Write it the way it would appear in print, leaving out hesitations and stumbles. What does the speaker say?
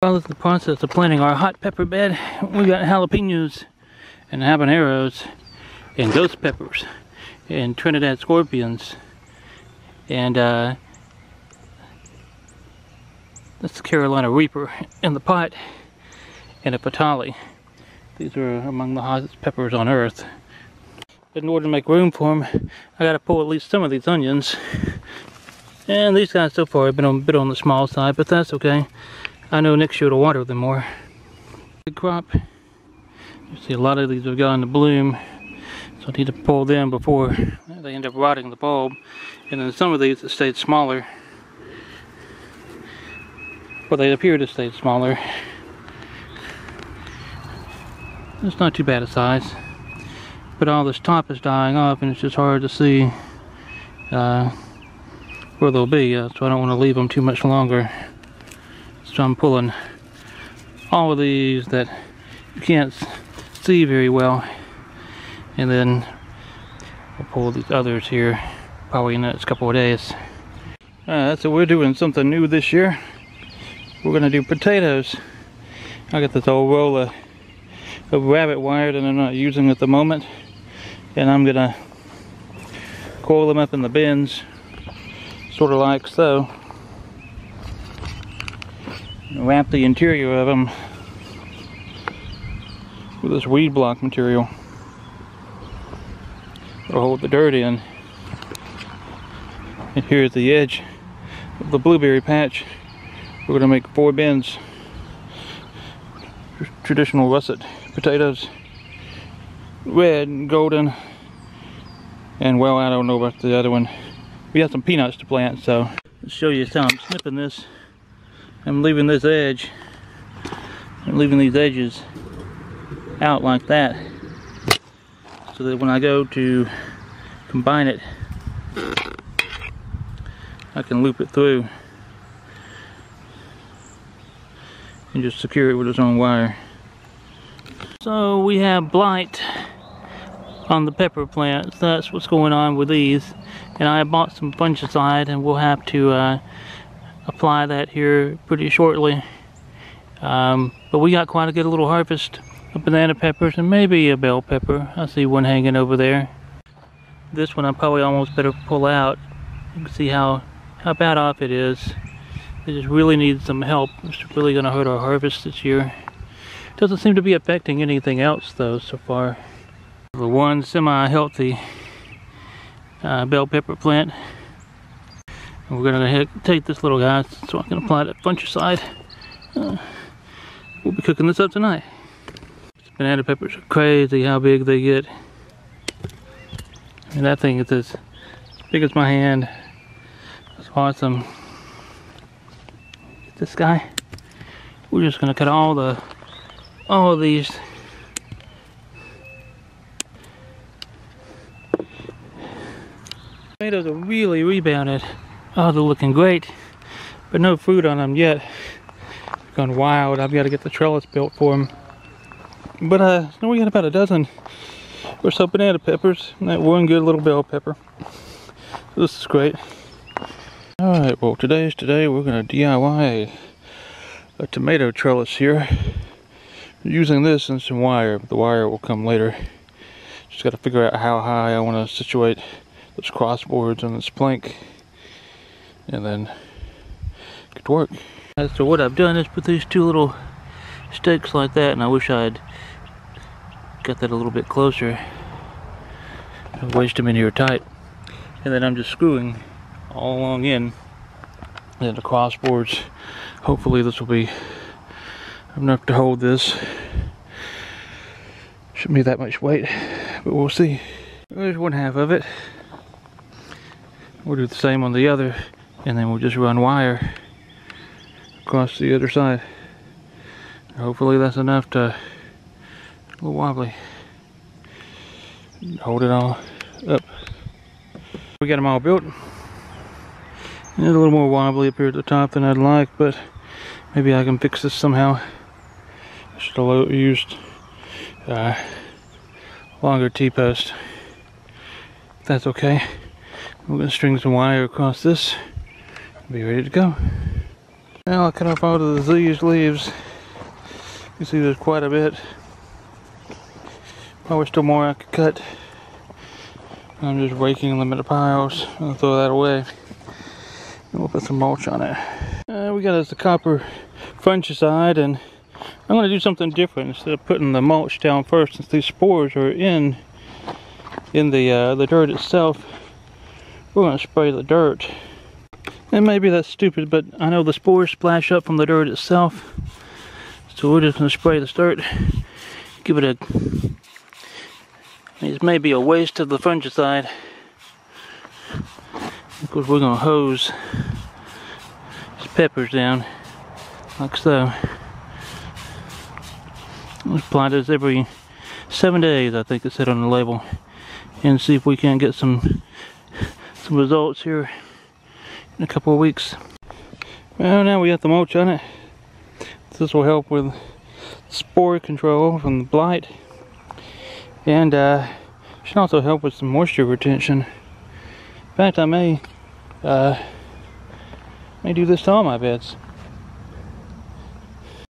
While in the process of planting our hot pepper bed, we got jalapenos and habaneros and ghost peppers and Trinidad scorpions and that's the Carolina Reaper in the pot and a patali. These are among the hottest peppers on earth. In order to make room for them, I gotta pull at least some of these onions. And these guys so far have been a bit on the small side, but that's okay. I know next year to water them more. Big crop. You see a lot of these have gone to bloom, so I need to pull them before they end up rotting the bulb. And then some of these have stayed smaller. Well, they appear to stay smaller. It's not too bad a size. But all this top is dying off and it's just hard to see where they'll be, so I don't want to leave them too much longer. So I'm pulling all of these that you can't see very well, and then I'll pull these others here probably in the next couple of days. So we're doing something new this year. We're gonna do potatoes. I got this old roll of rabbit wire that I'm not using at the moment, and I'm gonna coil them up in the bins, sort of like so. Wrap the interior of them with this weed block material. It'll hold the dirt in. And here's the edge of the blueberry patch. We're gonna make 4 bins. Traditional russet potatoes, red and golden, and well, I don't know about the other one. We got some peanuts to plant, so let's show you how I'm snipping this. I'm leaving this edge, I'm leaving these edges out like that, so that when I go to combine it, I can loop it through and just secure it with its own wire. So we have blight on the pepper plants. That's what's going on with these, and I bought some fungicide and we'll have to apply that here pretty shortly. But we got quite a good little harvest of banana peppers and maybe a bell pepper. I see one hanging over there. This one I probably almost better pull out. You can see how bad off it is. It just really needs some help. It's really going to hurt our harvest this year. Doesn't seem to be affecting anything else though so far. The one semi-healthy bell pepper plant. And we're going to take this little guy so I can apply that fungicide. We'll be cooking this up tonight. These banana peppers are crazy how big they get. And that thing is as big as my hand. That's awesome. Get this guy. We're just going to cut all of these. Tomatoes are really rebounded. Oh, they're looking great, but no fruit on them yet. They've gone wild. I've got to get the trellis built for them. But we got about a dozen or so banana peppers and that one good little bell pepper. So this is great. All right, well today we're going to DIY a tomato trellis here. Using this and some wire. The wire will come later. Just got to figure out how high I want to situate those crossboards on this plank, and then get to work. So what I've done is put these 2 little stakes like that, and I wish I'd got that a little bit closer. I wedged them in here tight, and then I'm just screwing all along in, and the crossboards. Hopefully this will be enough to hold this. Shouldn't be that much weight, but we'll see. There's one half of it. We'll do the same on the other, and then we'll just run wire across the other side. Hopefully that's enough to, a little wobbly, hold it all up. We got them all built. It's a little more wobbly up here at the top than I'd like, but maybe I can fix this somehow. I should have used longer T-post. That's okay. We're going to string some wire across this and be ready to go. Now I'll cut off all of these leaves. You see there's quite a bit. Probably still more I could cut. I'm just raking them into piles. I'll throw that away. And we'll put some mulch on it. We got us the copper fungicide, and I'm going to do something different. Instead of putting the mulch down first, since these spores are in the dirt itself, we're going to spray the dirt. And maybe that's stupid, but I know the spores splash up from the dirt itself. So we're just going to spray the dirt. Give it a... It may be a waste of the fungicide. Of course, we're going to hose these peppers down, like so. Let's apply this every 7 days, I think it said on the label, and see if we can get some results here in a couple of weeks. Well, now we got the mulch on it. This will help with spore control from the blight, and should also help with some moisture retention. In fact, I may do this to all my beds.